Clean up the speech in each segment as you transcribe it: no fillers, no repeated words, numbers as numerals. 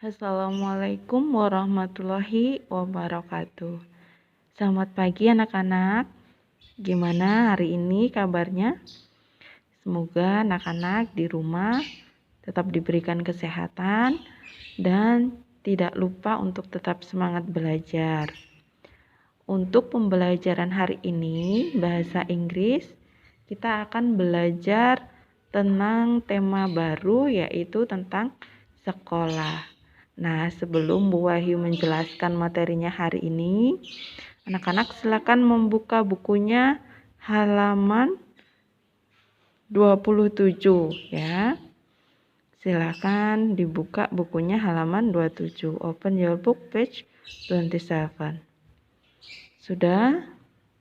Assalamualaikum warahmatullahi wabarakatuh. Selamat pagi anak-anak. Gimana hari ini kabarnya? Semoga anak-anak di rumah tetap diberikan kesehatan dan tidak lupa untuk tetap semangat belajar. Untuk pembelajaran hari ini, bahasa Inggris, kita akan belajar tentang tema baru, yaitu tentang sekolah. Nah, sebelum Bu Wahyu menjelaskan materinya hari ini, anak-anak silakan membuka bukunya halaman 27 ya. Silakan dibuka bukunya halaman 27. Open your book page 27. Sudah?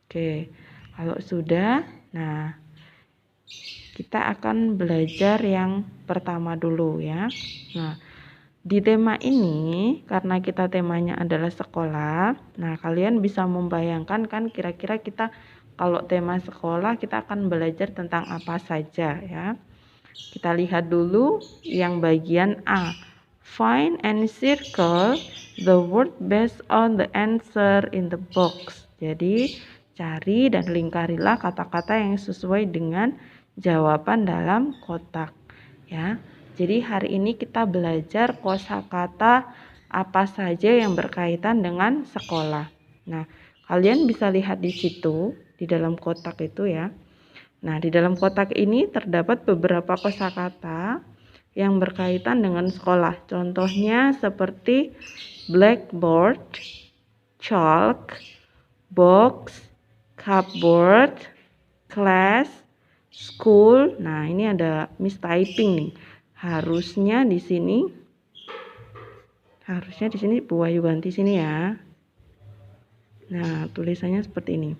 Oke. Kalau sudah, nah kita akan belajar yang pertama dulu ya. Nah, di tema ini, karena kita temanya adalah sekolah, nah kalian bisa membayangkan kan kira-kira kita kalau tema sekolah kita akan belajar tentang apa saja ya. Kita lihat dulu yang bagian A. Find and circle the word based on the answer in the box. Jadi cari dan lingkarilah kata-kata yang sesuai dengan jawaban dalam kotak ya. Jadi hari ini kita belajar kosakata apa saja yang berkaitan dengan sekolah. Nah, kalian bisa lihat di situ, di dalam kotak itu ya. Nah, di dalam kotak ini terdapat beberapa kosakata yang berkaitan dengan sekolah. Contohnya seperti blackboard, chalk, box, cupboard, class, school. Nah, ini ada mistyping nih. Harusnya di sini Bu Wahyu ganti sini ya. Nah, tulisannya seperti ini.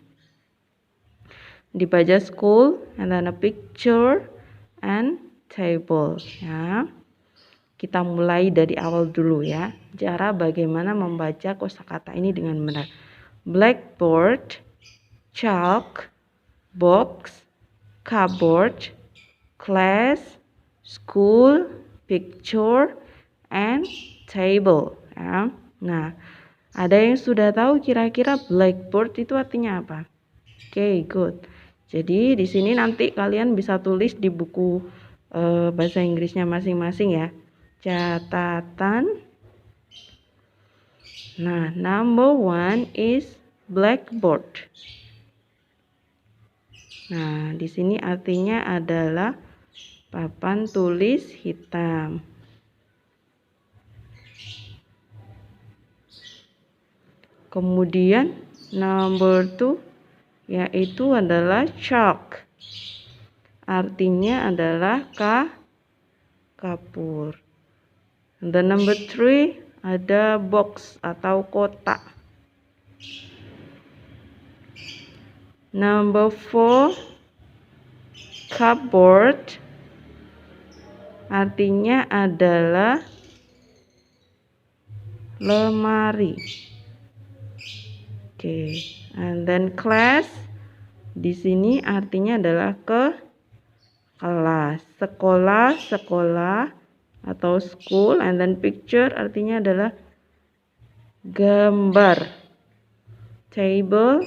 Dibaca school and then a picture and table ya. Kita mulai dari awal dulu ya. Cara bagaimana membaca kosakata ini dengan benar. Blackboard, chalk, box, cupboard, class, school, picture, and table ya. Nah, ada yang sudah tahu kira-kira blackboard itu artinya apa? Oke, good. Jadi di sini nanti kalian bisa tulis di buku bahasa Inggrisnya masing-masing ya. Catatan. Nah, number 1 is blackboard. Nah, di sini artinya adalah papan tulis hitam. Kemudian number 2 yaitu adalah chalk. Artinya adalah kapur. Dan number 3 ada box atau kotak. Number 4 cupboard. Artinya adalah lemari. Oke, and then class di sini artinya adalah kelas, sekolah atau school, and then picture artinya adalah gambar. Table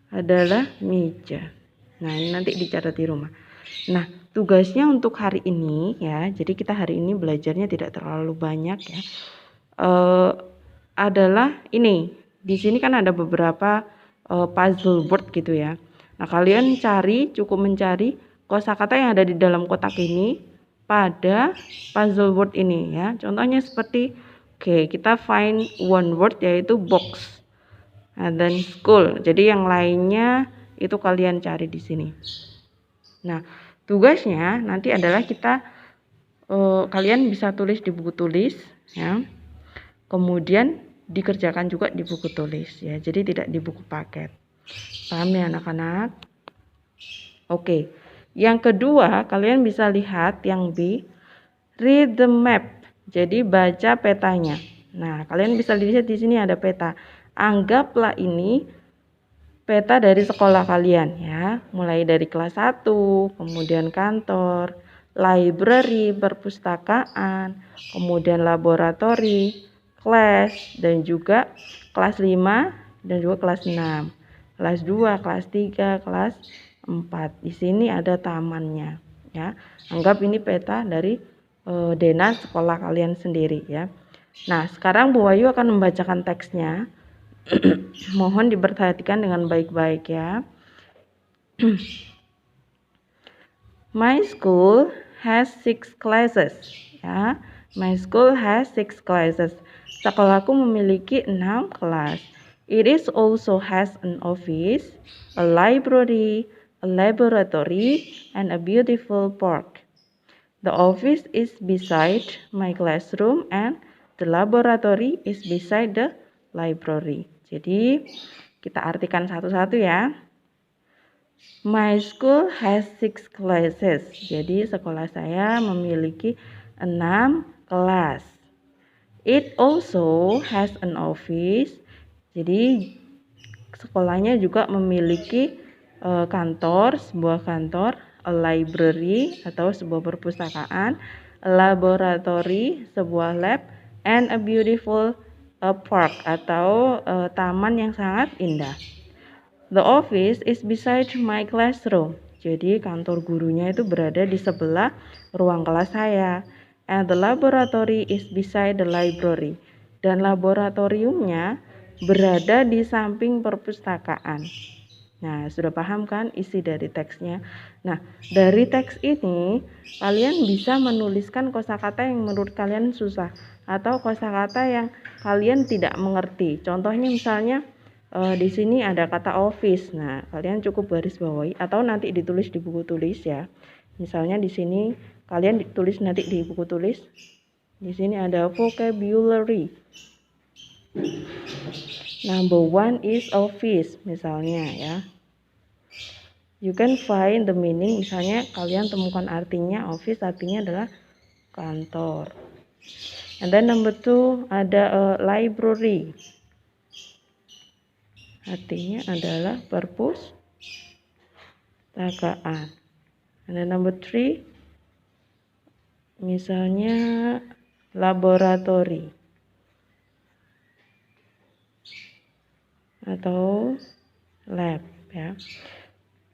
adalah meja. Nah, ini nanti dicatat di rumah. Nah, tugasnya untuk hari ini ya, jadi kita hari ini belajarnya tidak terlalu banyak ya. Adalah ini. Di sini kan ada beberapa puzzle word gitu ya. Nah, kalian cukup mencari kosakata yang ada di dalam kotak ini pada puzzle word ini ya. Contohnya seperti kita find one word yaitu box. And then school. Jadi yang lainnya itu kalian cari di sini. Nah, tugasnya nanti adalah kalian bisa tulis di buku tulis ya. Kemudian dikerjakan juga di buku tulis ya. Jadi tidak di buku paket. Paham ya anak-anak? Oke. Yang kedua, kalian bisa lihat yang B, read the map. Jadi baca petanya. Nah, kalian bisa lihat di sini ada peta. Anggaplah ini peta dari sekolah kalian ya. Mulai dari kelas 1, kemudian kantor, library, perpustakaan, kemudian laboratory, kelas, dan juga kelas 5 dan juga kelas 6, kelas 2, kelas 3, kelas 4. Di sini ada tamannya ya. Anggap ini peta dari denah sekolah kalian sendiri ya. Nah, sekarang Bu Wahyu akan membacakan teksnya. Mohon diperhatikan dengan baik-baik ya. My school has 6 classes ya. My school has 6 classes. Sekolahku memiliki 6 kelas. It is also has an office, a library, a laboratory, and a beautiful park. The office is beside my classroom and the laboratory is beside the library. Jadi kita artikan satu-satu ya. My school has 6 classes. Jadi sekolah saya memiliki 6 kelas. It also has an office. Jadi sekolahnya juga memiliki kantor, sebuah kantor, a library atau sebuah perpustakaan, a laboratory, sebuah lab, and a beautiful park atau taman yang sangat indah. The office is beside my classroom. Jadi kantor gurunya itu berada di sebelah ruang kelas saya. And the laboratory is beside the library. Dan laboratoriumnya berada di samping perpustakaan. Nah, sudah paham kan isi dari teksnya? Nah, dari teks ini kalian bisa menuliskan kosakata yang menurut kalian susah atau kosakata yang kalian tidak mengerti. Contohnya misalnya di sini ada kata office. Nah, kalian cukup garis bawahi atau nanti ditulis di buku tulis ya. Misalnya di sini kalian ditulis nanti di buku tulis. Di sini ada vocabulary. Number 1 is office misalnya ya. You can find the meaning, misalnya kalian temukan artinya. Office artinya adalah kantor. And then number 2 ada library. Artinya adalah perpustakaan. And then number 3 misalnya laboratory atau lab ya,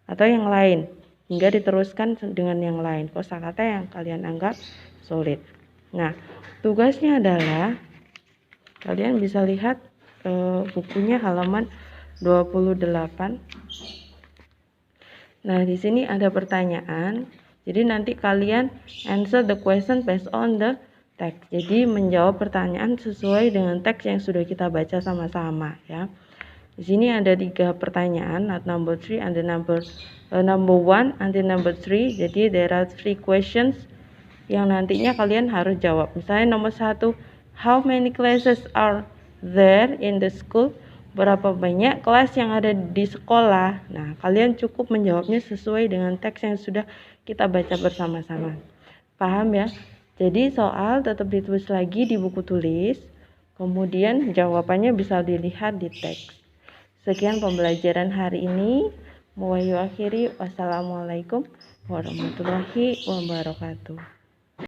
atau yang lain, hingga diteruskan dengan yang lain kosakata yang kalian anggap sulit. Nah, tugasnya adalah kalian bisa lihat bukunya halaman 28. Nah, di sini ada pertanyaan. Jadi nanti kalian answer the question based on the text. Jadi menjawab pertanyaan sesuai dengan teks yang sudah kita baca sama-sama ya. Di sini ada 3 pertanyaan, number 3 and the number 1 and the number 3. Jadi there are 3 questions yang nantinya kalian harus jawab. Misalnya nomor 1, how many classes are there in the school? Berapa banyak kelas yang ada di sekolah? Nah, kalian cukup menjawabnya sesuai dengan teks yang sudah kita baca bersama-sama. Paham ya? Jadi soal tetap ditulis lagi di buku tulis, kemudian jawabannya bisa dilihat di teks. Sekian pembelajaran hari ini. Mau akhiri. Wassalamualaikum warahmatullahi wabarakatuh.